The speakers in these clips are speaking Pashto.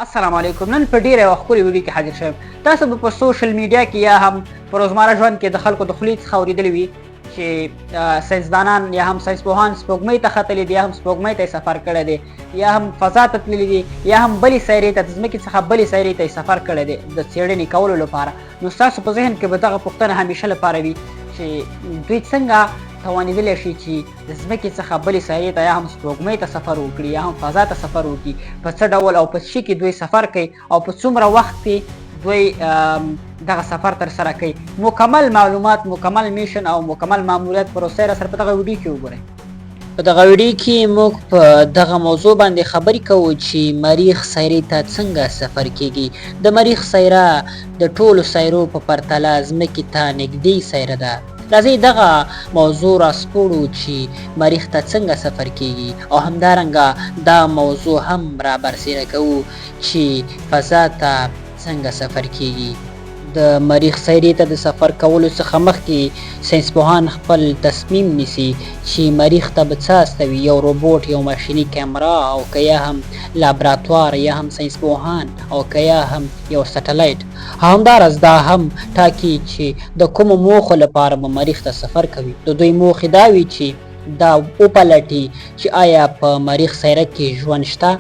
السلام علیکم. نن په ډیره یوه ښکلې ویډیو کې حاضر شوم. تاسو به په سوشل میډیا کې یا هم په روزمره ژوند کې د خلکو د خولې څخه اورېدلي وي چې ساینسدانان یا هم ساینسپوهان سپوږمۍ ته ختلي دي، یا هم سپوږمۍ ته یې سفر کړی دی، یا هم فضا ته تللي دي، یا هم بلې سیارې ته د ځمکې څخه بلې سیارې ته یې سفر کړی دی د څېړنې کولو لپاره. نو ستاسو په ذهن کې به دغه پوښتنه همیشه لپاره وي چې دوی څنګه توانېدلی شي چې د ځمکې څخه بلې سیارې ته یا هم سپوږمۍ ته سفر وکړي یا هم فضا ته سفر وکړي، په څه ډول او په څه شي کې دوی سفر کوي او په څومره وخت کې دوی دغه سفر ترسره کوي. مکمل معلومات، مکمل میشن او مکمل ماموریت پروسه را سره په دغه ویډیو کې وګورئ. په دغه ویډیو کې موږ په دغه موضوع باندې خبرې کوو چې مریخ سیارې ته څنګه سفر کیږي. د مریخ سیاره د ټولو سیارو په پرتله ځمکې ته نږدې سیاره ده. راځئ دغه موضوع راسپړو چې مریخ ته څنګه سفر کیږي او همدارنګه دا موضوع هم را برسېره کوو چې فضا ته څنګه سفر کیږي. د مریخ سیارې ته د سفر کولو څخه مخکې ساینسپوهان خپل تصمیم نیسي چې مریخ ته به څه استوي، یو روبوټ، یو ماشیني کیمرا، او که یا هم لابراتوار، یا هم ساینسپوهان، او که یا هم یو سټلایټ. همداراز دا هم ټاکي چې د کومو موخو لپاره به مریخ ته سفر کوي. د دوی موخې دا وي چې دا وپلټي چې آیا په مریخ سیاره کې ژوند شته،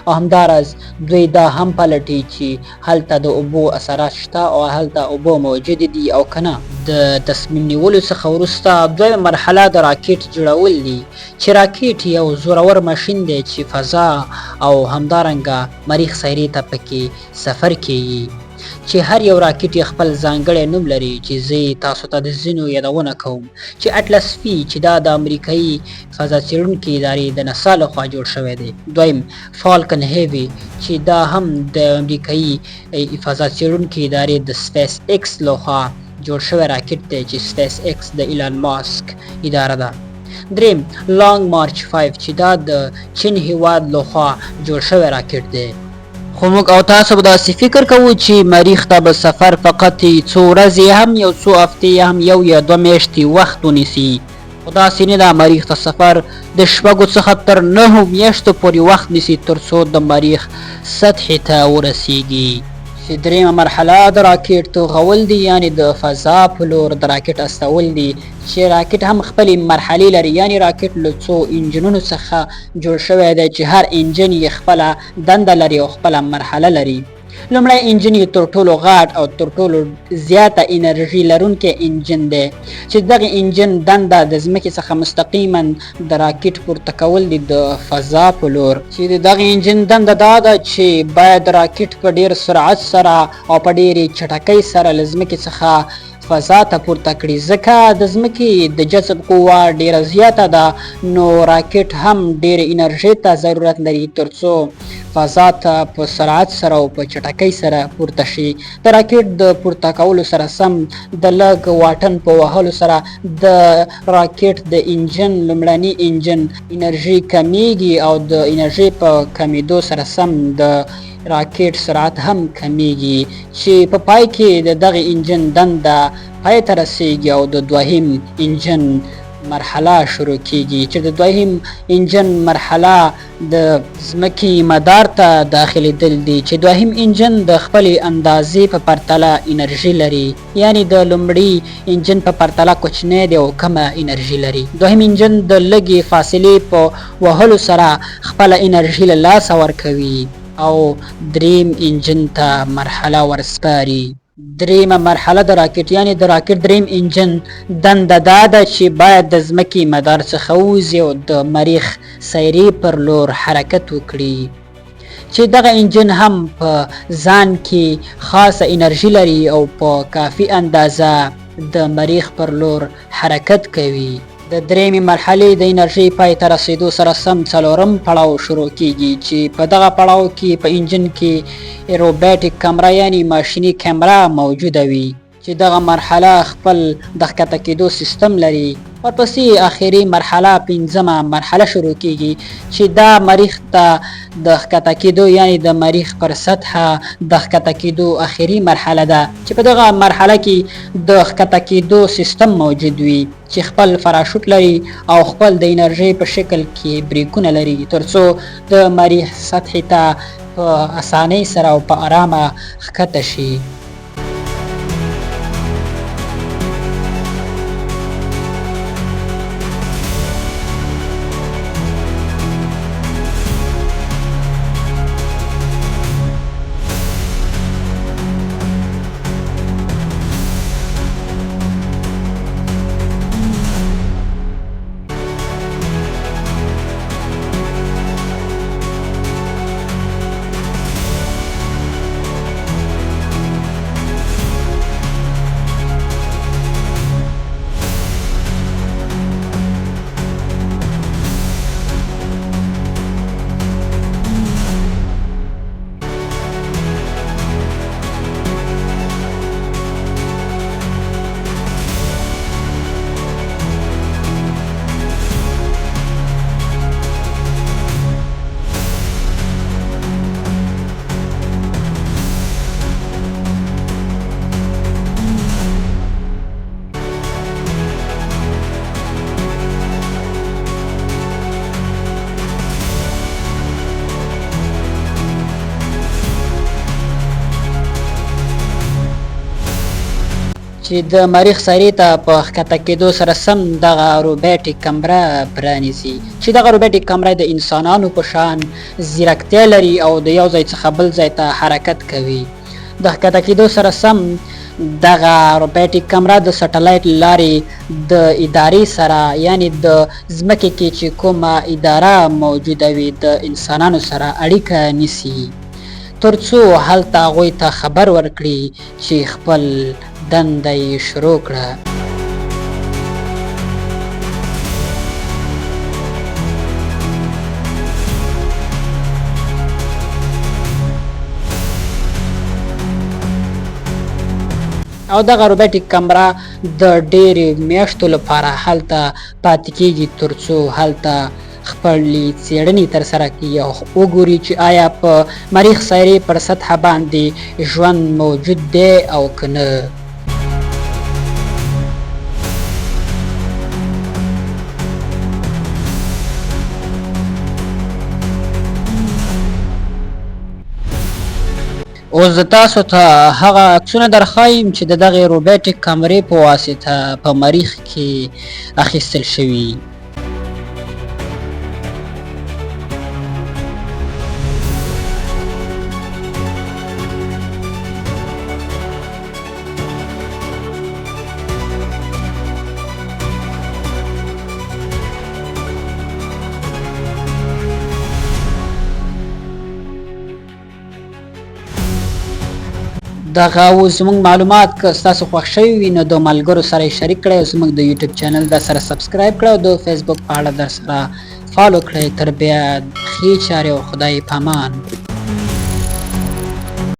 او همداراز دوی دا هم پلټي چې هلته د اوبو اثرات شته او هلته اوبه موجودې دي او که نه. د تصمیم نیولو څخه وروسته دویمه مرحله د راکټ جوړول دي چې راکټ یو زورور ماشین دی چې فضا او همدارنګه مریخ سیارې ته پکې سفر کوي، چې هر یو راکټ یې خپل ځانګړی نوم لري چې زه تاسو ته د ځینو یادونه کوم. چې اټلس وي چې دا د امریکایي فضا څېړونکې ادارې د ناسا لخوا جوړ شوی دی. دویم فالکن هیوي چې دا هم د امریکایي فضا څېړونکې ادارې د سپیس ایکس لخوا جوړ شوی راکټ دی چې سپیس ایکس د ایلان ماسک اداره ده. دریم لانګ مارچ 5 چې دا د چین هیواد لخوا جوړ شوی راکټ دی. خو موږ او تاسو به داسې فکر کوو چې مریخ ته به سفر فقط څو ورځې هم یو څو هفتې هم یو یا دوه میاشتې وخت ونیسي. خو داسې نه ده. مریخ ته سفر د شپږو څخه تر 9 میاشتو پورې وخت نیسي تر څو د مریخ سطحې ته ورسیږي. چې دریمه مرحله د راکټ توغول دي، یعنی د فضا په لور د راکټ استول دي، چې راکټ هم خپلې مرحلې لري. یعنی راکټ له څو انجنونو څخه جوړ شوی دی چې هر انجن یې خپله دنده لري او خپله مرحله لري. لومړی انجن یې تر ټولو غټ او تر ټولو زیاته انرژي لرونکی انجن دی، چې دغه انجن دنده د ځمکې څخه مستقیما د راکټ پورته کول دي د فضا په لور. چې د دغه انجن دنده دا ده چې باید راکټ په ډیر سرعت سره او په ډیرې چټکۍ سره له ځمکې څخه فضا ته پورته کړي، ځکه د ځمکې د جذب قوه ډیره زیاته ده. نو راکټ هم ډیره انرژي ته ضرورت لري ترڅو فضا ته په سرعت سره او په چټکۍ سره پورته شي. د راکټ د پورته کولو سره سم د لږ واټن په وهلو سره د راکټ د انجن لومړني انجن انرژي کمیږي او د انرژي په کمیدو سره سم د راکټ سرعت هم کمیږي، چې په پای کې د دغه انجن دنده پای ته رسیږي او د دوهم انجن مرحله شروع کیږي. چې د دوهم انجن مرحله د ځمکې مدار ته داخلېدل دي، چې دوهم انجن د خپلې اندازې په پرتله انرژي لري، یعنی د لومړي انجن په پرتله کوچنی دی او کمه انرژي لري. دوهم انجن د لږې فاصلې په وهلو سره خپله انرژي له لاسه ورکوي او دریم انجن ته مرحله ورسپاري. دریمه مرحله د راکټ، یعنی د راکټ دریم انجن دنده دا ده چې باید د ځمکې مدار څخه ووځي او د مریخ سیارې پر لور حرکت وکړي، چې دغه انجن هم په ځان کې خاصه انرژي لري او په کافي اندازه د مریخ پر لور حرکت کوي. د دریمې مرحلې د انرژي پای ته رسیدو سره سم څلورم پړاو شروع کیږي، چې په دغه پړاو کې په انجن کې ایروبیټک کیمرا یعنی ماشیني کیمرا موجوده وي. چې دغه مرحله خپل د ښکته کېدو سیستم لري. ورپسې آخري مرحله 5مه مرحله شروع کیږي چې دا مریخ ته د ښکته کېدو یعنی د مریخ پر سطحه د ښکته کېدو آخري مرحله ده چې په دغه مرحله کې د ښکته کېدو سیستم موجود وي چې خپل فراشوت لري او خپل د انرژي په شکل کې بریکونه لري ترڅو د مریخ سطحې ته په اسانۍ سره او په آرامه ښکته شي. چې د مریخ سایرې ته په ښکته کېدو سره سم دغه روباټیک کمره پرانیزي چې دغه روباټیک کمره د انسانانو په شان ځیرکتیا لري او د یو ځای څخه بل ځای ته حرکت کوي. د ښکته کېدو سره سم دغه روباټیک کمره د سټلایټ لارې د ادارې سره یعنی د ځمکې کې چې کومه اداره موجوده وي د انسانانو سره اړیکه نیسي ترڅو هلته هغوی ته خبر ورکړي چې خپل دنده یې شروع کړه. او دغه روباټیک کمره د ډېرې میاشتو لپاره هلته پاتې کېږي ترڅو هلته خپلې څېړنې ترسره کړي او وګوري چې آیا په مریخ سایرې پر سطحه باندې ژوند موجود دی او که نه. اوس زه تاسو ته هغه عکسونه درښایم چې د دغې روباټیک کمرې په واسطه په مریخ کې اخیستل شوي. دغه اوس زموږ معلومات که ستاسو خوښ شوي وي نو د ملګرو سره یې شریک کړئ او زموږ د یوټیوب چینل در سره سبسکرایب کړئ او د فیسبوک په اړه در سره فالو کړئ. تر بیا ښې چارې او خدای پامان.